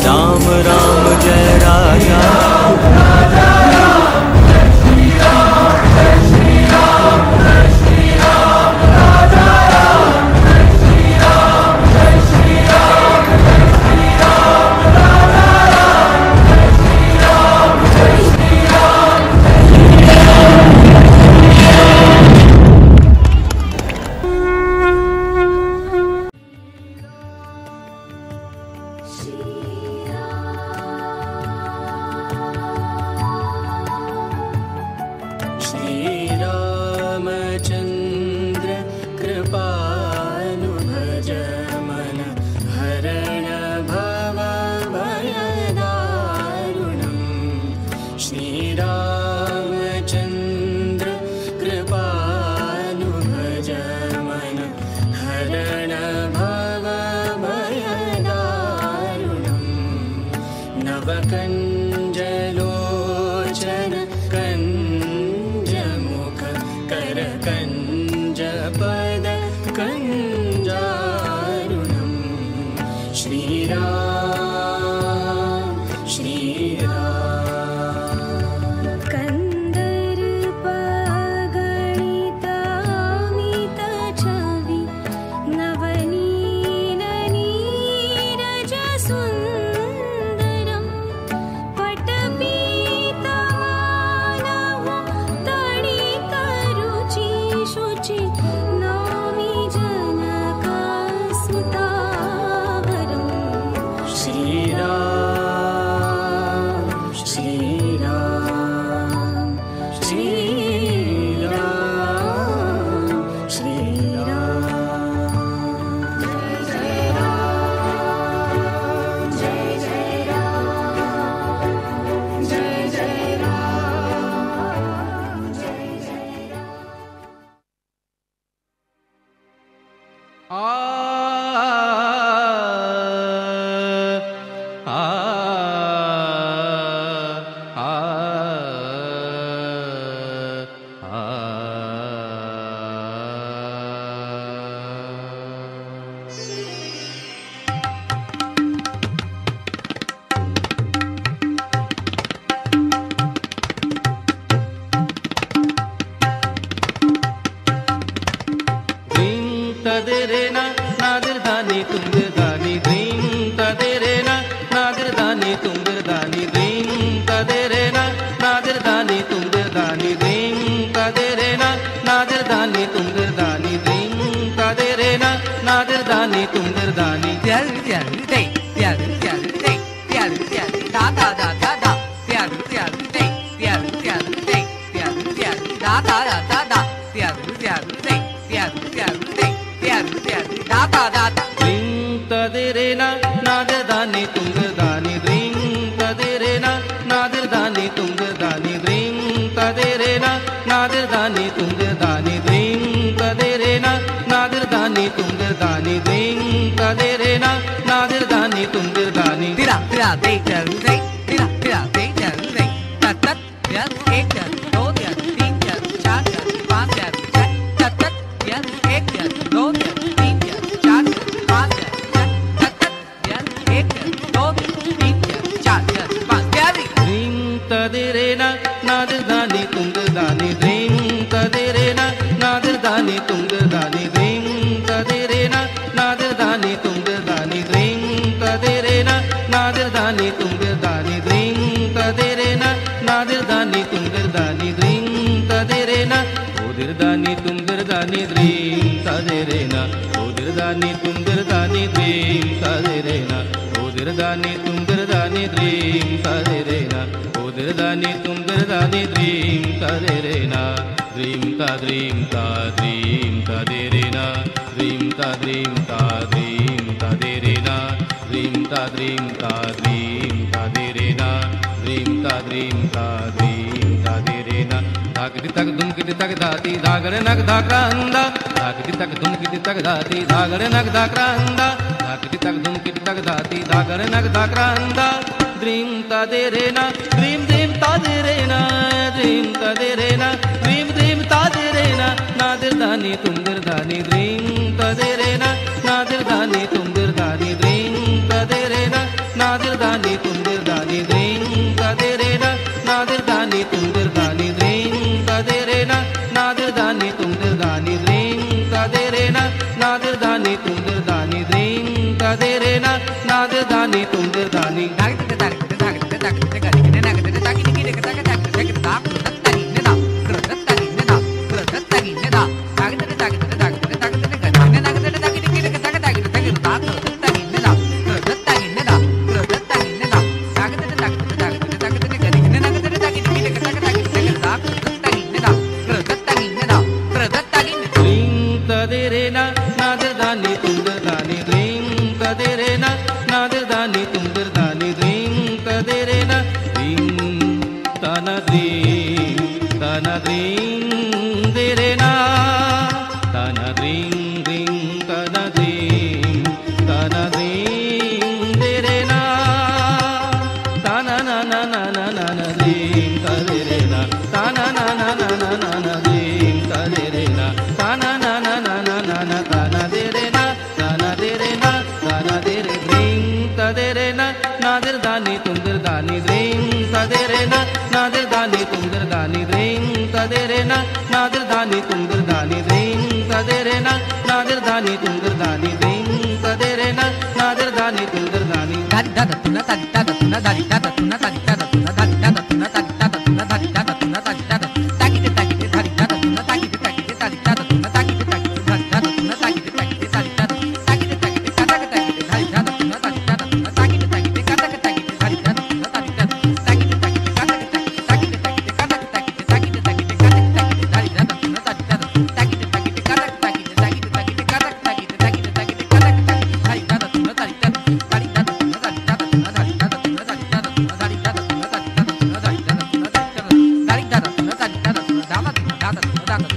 राम राम जय राजा श्रीरामचन्द्र कृपालु भज मन हरण भव भयदारुणम् श्रीरामचन्द्र कृपालु भज मन हरण भव भयदारुणम् नवकञ्जलोचन करकञ्जपद कञ्जारुणम् श्रीराम श्रीराम कन्दर्पगणितामित छवि नवनीन नीरज सुन्दरम् पटपीतमानव शुचि नौमि जनकसुतावरम् श्रीराम श्रीराम श्रीराम श्रीराम जय राम जय जय राम जय जय राम जय जय तदेरेना नादिरदानी तुंगरदानी द्रीम तदेरेना नादिरदानी तुंगरदानी द्रीम तदेरेना नादिरदानी तुंगरदानी द्रीम तदेरेना नादिरदानी तुंगरदानी द्रीम तदेरेना नादिरदानी तुंगरदानी त्यार त्यार दे त्यार त्यार दे त्यार त्यार दा दा दा दा दा त्यार त्यार दे त्यार त्यार दे त्यार त्यार दा दा दा दा दा त्यार त्यार दे त्यार त्यार दे da da da da द्रीं तदेरेना नादिरदानी तुंगरदानी द्रीं तदेरेना नादिरदानी तुंगरदानी द्रीं तदेरेना नादिरदानी तुंगरदानी द्रीं तदेरेना नादिरदानी तुंगरदानी द्रीं तदेरेना नादिरदानी तुंगरदानी tira tira de tira tira tira de tira tat tat ya ek ya do ya तीन ya चार ya पांच ya tat tat ya ek ya do ya तीन ya चार ya पांच ya tat tat ya ek ya do ya तीन ya चार ya पांच ya द्रीं तदेरेना नादिरदानी तुंगरदानी द्रीं तदेरेना नादिरदानी तुंगरदानी द्रीं तदेरेना नादिरदानी तुंगरदानी द्रीं तदेरेना नादिरदानी तुंगरदानी द्रीं तदेरेना नादिरदानी तुंगरदानी द्रीं तदेरेना ओदिरदानी तुंगरदानी द्रीं तदेरेना ओदिरदानी तुंगरदानी द्रीं तदेरेना ओदिरदानी तुंगरदानी द्रीं तदेरेना ओदिरदानी तुंगरदानी द्रीं तदेरेना द्रीं तदेरेना द्रीं तदेरेना तदेरेना द्रीं तदेरेना द्रीं तदेरेना धाकटी तक धुम किटी तक धाती धागड़े नक धाकरा अंदा धाकटी तक धुम किटी तक धाती धागड़े नक धाकरा अंदा धाकटी तक धुम किटी तक धाती धागड़े नक धाकरा अंदा द्रीं तदेरेना द्रीं तदेरेना द्रीं तदेरेना द्रीं तदेरेना नादिरदानी तुंगरदानी द्रीं तदेरेना Nadir nadir dani tumdir dani dring tadere na nadir dani tumdir dani nadir dani tumdir dani dring tadere na nadir dani tumdir dani dring tadere na ding tana dring dere na tana dring ding tana dring dere na tana na na na na na na dring tadere na tana na na na na na na dring tadere na tana na na na na na na tana dere na tana dere na tana dere dring tadere na nadir dani tumdir dani dring tadere na nadir dani tumdir dani dring tadere na nadir dani tumdir dani dring tadere na nadir dani tumdir dani dring tadere na nadir dani tumdir dani dari dada tuna dari dada tuna dari dada tuna dari dada tuna dari dada tuna dari dada tuna dari dada tuna dari dada takide takide dari dada tuna takide takide dari dada tuna takide takide dari dada tuna takide takide dari dada takide takide katake takide dari dada tuna dari dada tuna takide takide katake takide dari dada tuna dari dada takide takide katake takide takide takide katake takide takide takide katake takide dari dada tuna dari dada takide takide katake takide takide takide katake takide takide takide katake takide dari dada tuna dari dada dari dada tuna dari dada tuna dari dada tuna dari dada tuna dari dada tuna dari dada tuna dari dada tuna dari dada dari dada tuna dari dada tuna dada tuna dada tuna dada tuna da da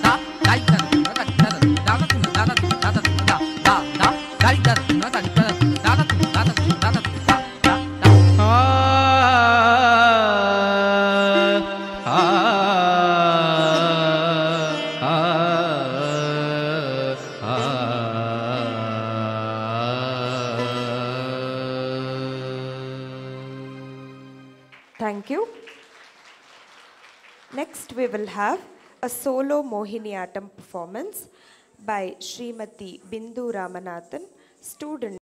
da da dari dada tuna dari dada dada tuna dada tuna dada tuna da da da dari dada tuna dari dada dada tuna dada tuna dada tuna da da da Thank you. Next we will have a solo Mohiniyattam performance by Srimati Bindu Ramanathan, student